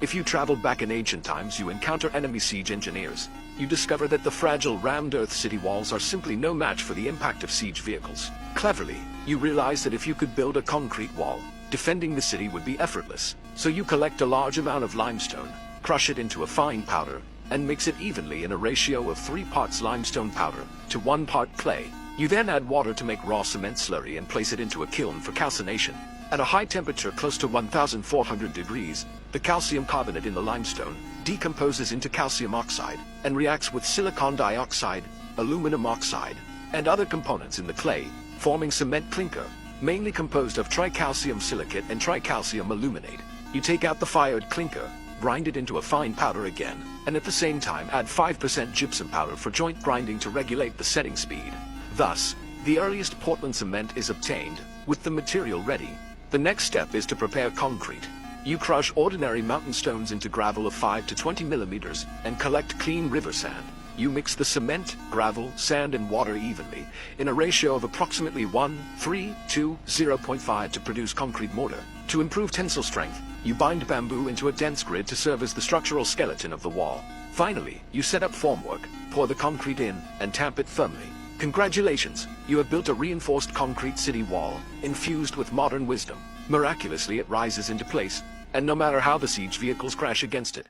If you travel back in ancient times, you encounter enemy siege engineers. You discover that the fragile rammed earth city walls are simply no match for the impact of siege vehicles. Cleverly, you realize that if you could build a concrete wall, defending the city would be effortless. So you collect a large amount of limestone, crush it into a fine powder, and mix it evenly in a ratio of 3 parts limestone powder to 1 part clay. You then add water to make raw cement slurry and place it into a kiln for calcination. At a high temperature close to 1400 degrees, the calcium carbonate in the limestone decomposes into calcium oxide and reacts with silicon dioxide, aluminum oxide, and other components in the clay, forming cement clinker, mainly composed of tricalcium silicate and tricalcium aluminate. You take out the fired clinker, grind it into a fine powder again, and at the same time add 5% gypsum powder for joint grinding to regulate the setting speed. Thus, the earliest Portland cement is obtained, with the material ready. The next step is to prepare concrete. You crush ordinary mountain stones into gravel of 5 to 20 millimeters and collect clean river sand. You mix the cement, gravel, sand, and water evenly in a ratio of approximately 1:3 to 0.5 to produce concrete mortar. To improve tensile strength, you bind bamboo into a dense grid to serve as the structural skeleton of the wall. Finally, you set up formwork, pour the concrete in, and tamp it firmly. Congratulations, you have built a reinforced concrete city wall, infused with modern wisdom. Miraculously, it rises into place, and no matter how the siege vehicles crash against it,